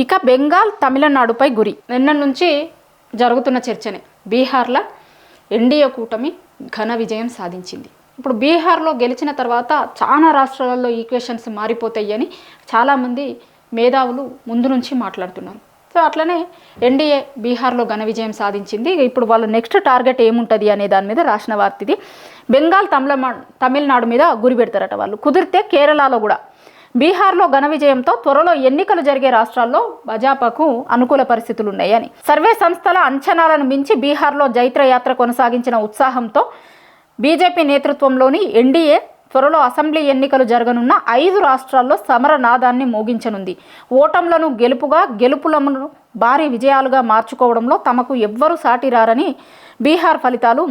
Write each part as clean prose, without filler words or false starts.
ఇక బెంగాల్ తమిళనాడుపై గురి నిన్న నుంచి జరుగుతున్న చర్చనే. బీహార్లో ఎన్డీఏ కూటమి ఘన విజయం సాధించింది. ఇప్పుడు బీహార్లో గెలిచిన తర్వాత చాలా రాష్ట్రాలలో ఈక్వేషన్స్ మారిపోతాయని చాలామంది మేధావులు ముందు నుంచి మాట్లాడుతున్నారు. సో అట్లనే ఎన్డీఏ బీహార్లో ఘన విజయం సాధించింది. ఇప్పుడు వాళ్ళ నెక్స్ట్ టార్గెట్ ఏముంటుంది అనే దాని మీద రాసిన వార్త ఇది. బెంగాల్ తమిళనాడు మీద గురి పెడతారట వాళ్ళు. కుదిరితే కేరళలో కూడా. బీహార్లో ఘన విజయంతో త్వరలో ఎన్నికలు జరిగే రాష్ట్రాల్లో భాజపాకు అనుకూల పరిస్థితులు ఉన్నాయని సర్వే సంస్థల అంచనాలను మించి బీహార్లో జైత్రయాత్ర కొనసాగించిన ఉత్సాహంతో బీజేపీ నేతృత్వంలోని ఎన్డీఏ త్వరలో అసెంబ్లీ ఎన్నికలు జరగనున్న 5 రాష్ట్రాల్లో సమరనాదాన్ని మోగించనుంది. ఓటంలను గెలుపులను భారీ విజయాలుగా మార్చుకోవడంలో తమకు ఎవ్వరూ సాటిరారని బీహార్ ఫలితాలు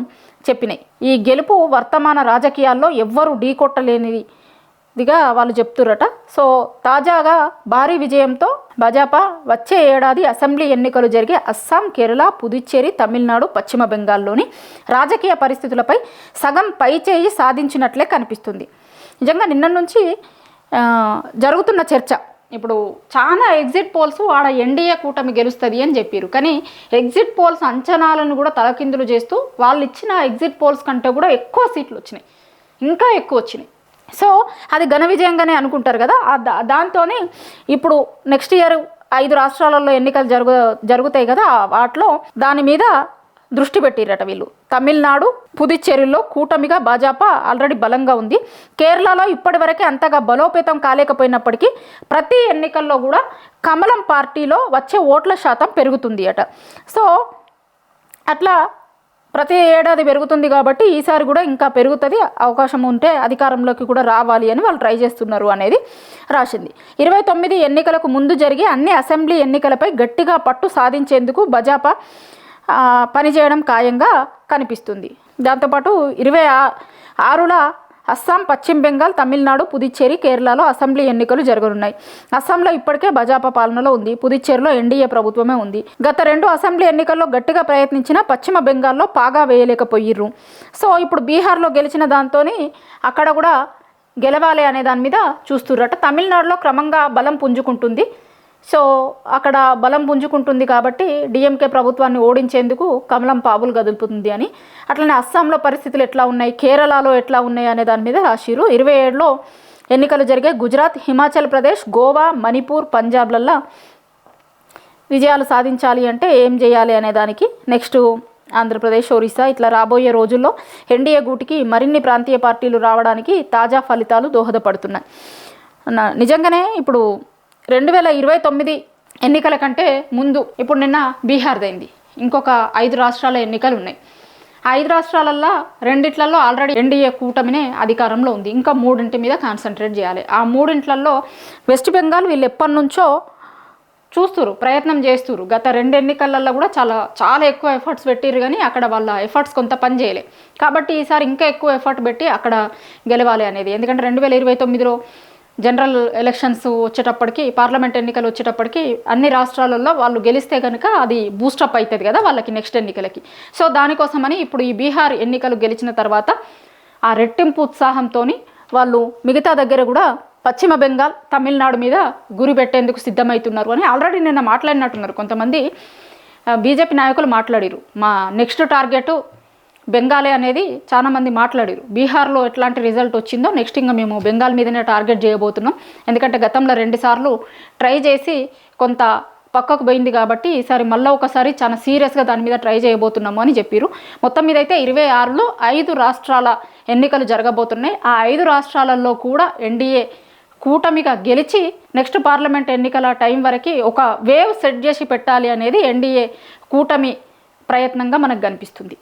చెప్పినాయి. ఈ గెలుపు వర్తమాన రాజకీయాల్లో ఎవ్వరూ ఢీకొట్టలేనిదిగా వాళ్ళు చెప్తురట. సో తాజాగా భారీ విజయంతో భాజపా వచ్చే ఏడాది అసెంబ్లీ ఎన్నికలు జరిగే అస్సాం, కేరళ, పుదుచ్చేరి, తమిళనాడు, పశ్చిమ బెంగాల్లోని రాజకీయ పరిస్థితులపై సగం పైచేయి సాధించినట్లే కనిపిస్తుంది. నిజంగా నిన్న నుంచి జరుగుతున్న చర్చ. ఇప్పుడు చాలా ఎగ్జిట్ పోల్స్ ఆడ ఎన్డీఏ కూటమి గెలుస్తుంది అని చెప్పారు. కానీ ఎగ్జిట్ పోల్స్ అంచనాలను కూడా తలకిందులు చేస్తూ వాళ్ళు ఇచ్చిన ఎగ్జిట్ పోల్స్ కంటే కూడా ఎక్కువ సీట్లు వచ్చినాయి, ఇంకా ఎక్కువ వచ్చినాయి. సో అది ఘన విజయంగానే అనుకుంటారు కదా. దాంతోనే ఇప్పుడు నెక్స్ట్ ఇయర్ 5 రాష్ట్రాలలో ఎన్నికలు జరుగుతాయి కదా, వాటిలో దాని మీద దృష్టి పెట్టిరట వీళ్ళు. తమిళనాడు, పుదుచ్చేరిలో కూటమిగా భాజపా ఆల్రెడీ బలంగా ఉంది. కేరళలో ఇప్పటివరకే అంతగా బలోపేతం కాలేకపోయినప్పటికీ ప్రతి ఎన్నికల్లో కూడా కమలం పార్టీలో వచ్చే ఓట్ల శాతం పెరుగుతుంది అట. సో అట్లా ప్రతి ఏడాది పెరుగుతుంది కాబట్టి ఈసారి కూడా ఇంకా పెరుగుతుంది, అవకాశం ఉంటే అధికారంలోకి కూడా రావాలి అని వాళ్ళు ట్రై చేస్తున్నారు అనేది రాసింది. 29 ఎన్నికలకు ముందు జరిగే అన్ని అసెంబ్లీ ఎన్నికలపై గట్టిగా పట్టు సాధించేందుకు భాజపా పనిచేయడం ఖాయంగా కనిపిస్తుంది. దాంతోపాటు 26ల అస్సాం, పశ్చిమ బెంగాల్, తమిళనాడు, పుదుచ్చేరి, కేరళలో అసెంబ్లీ ఎన్నికలు జరగనున్నాయి. అస్సాంలో ఇప్పటికే భాజపా పాలనలో ఉంది. పుదుచ్చేరిలో ఎన్డీఏ ప్రభుత్వమే ఉంది. గత 2 అసెంబ్లీ ఎన్నికల్లో గట్టిగా ప్రయత్నించిన పశ్చిమ బెంగాల్లో పాగా వేయలేకపోయిర్రు. సో ఇప్పుడు బీహార్లో గెలిచిన దాంతో అక్కడ కూడా గెలవాలి అనే దాని మీద చూస్తుర్రట. తమిళనాడులో క్రమంగా బలం పుంజుకుంటుంది. సో అక్కడ బలం పుంజుకుంటుంది కాబట్టి డిఎంకే ప్రభుత్వాన్ని ఓడించేందుకు కమలం పావులు కదులుతుంది అని. అట్లనే అస్సాంలో పరిస్థితులు ఎట్లా ఉన్నాయి, కేరళలో ఎట్లా ఉన్నాయి అనే దాని మీద రాసిరు. 27లో ఎన్నికలు జరిగే గుజరాత్, హిమాచల్ ప్రదేశ్, గోవా, మణిపూర్, పంజాబ్లల్లో విజయాలు సాధించాలి అంటే ఏం చేయాలి అనే దానికి నెక్స్ట్ ఆంధ్రప్రదేశ్, ఒరిస్సా ఇట్లా రాబోయే రోజుల్లో ఎన్డీఏ గూటికి మరిన్ని ప్రాంతీయ పార్టీలు రావడానికి తాజా ఫలితాలు దోహదపడుతున్నాయి. నిజంగానే ఇప్పుడు 2029 ఎన్నికల కంటే ముందు ఇప్పుడు నిన్న బీహార్దైంది, ఇంకొక 5 రాష్ట్రాల ఎన్నికలు ఉన్నాయి. 5 రాష్ట్రాలల్లో 2 ఆల్రెడీ ఎన్డీఏ కూటమినే అధికారంలో ఉంది. ఇంకా 3 మీద కాన్సన్ట్రేట్ చేయాలి. ఆ 3 వెస్ట్ బెంగాల్ వీళ్ళు ఎప్పటి నుంచో చూస్తురు, ప్రయత్నం చేస్తురు. గత 2 ఎన్నికలలో కూడా చాలా ఎక్కువ ఎఫర్ట్స్ పెట్టిరు, కానీ అక్కడ వాళ్ళ ఎఫర్ట్స్ కొంత పని చేయలే. కాబట్టి ఈసారి ఇంకా ఎక్కువ ఎఫర్ట్ పెట్టి అక్కడ గెలవాలి అనేది. ఎందుకంటే 2029లో జనరల్ ఎలక్షన్స్ వచ్చేటప్పటికి, పార్లమెంట్ ఎన్నికలు వచ్చేటప్పటికి అన్ని రాష్ట్రాలలో వాళ్ళు గెలిస్తే కనుక అది బూస్టప్ అవుతుంది కదా వాళ్ళకి నెక్స్ట్ ఎన్నికలకి. సో దానికోసమని ఇప్పుడు ఈ బీహార్ ఎన్నికలు గెలిచిన తర్వాత ఆ రెట్టింపు ఉత్సాహంతో వాళ్ళు మిగతా దగ్గర కూడా పశ్చిమ బెంగాల్, తమిళనాడు మీద గురి పెట్టేందుకు సిద్ధమవుతున్నారు అని ఆల్రెడీ నిన్న మాట్లాడినట్టున్నారు కొంతమంది బీజేపీ నాయకులు మాట్లాడిరు. మా నెక్స్ట్ టార్గెట్ బెంగాలే అనేది చాలామంది మాట్లాడారు. బీహార్లో ఎట్లాంటి రిజల్ట్ వచ్చిందో నెక్స్ట్ ఇంకా మేము బెంగాల్ మీదనే టార్గెట్ చేయబోతున్నాం. ఎందుకంటే గతంలో 2 సార్లు ట్రై చేసి కొంత పక్కకు పోయింది కాబట్టి ఈసారి మళ్ళీ ఒకసారి చాలా సీరియస్గా దాని మీద ట్రై చేయబోతున్నాము అని చెప్పారు. మొత్తం మీద అయితే 26లో 5 రాష్ట్రాల ఎన్నికలు జరగబోతున్నాయి. ఆ 5 రాష్ట్రాలలో కూడా ఎన్డీఏ కూటమిగా గెలిచి నెక్స్ట్ పార్లమెంట్ ఎన్నికల టైం వరకు ఒక వేవ్ సెట్ చేసి పెట్టాలి అనేది ఎన్డీఏ కూటమి ప్రయత్నంగా మనకు కనిపిస్తుంది.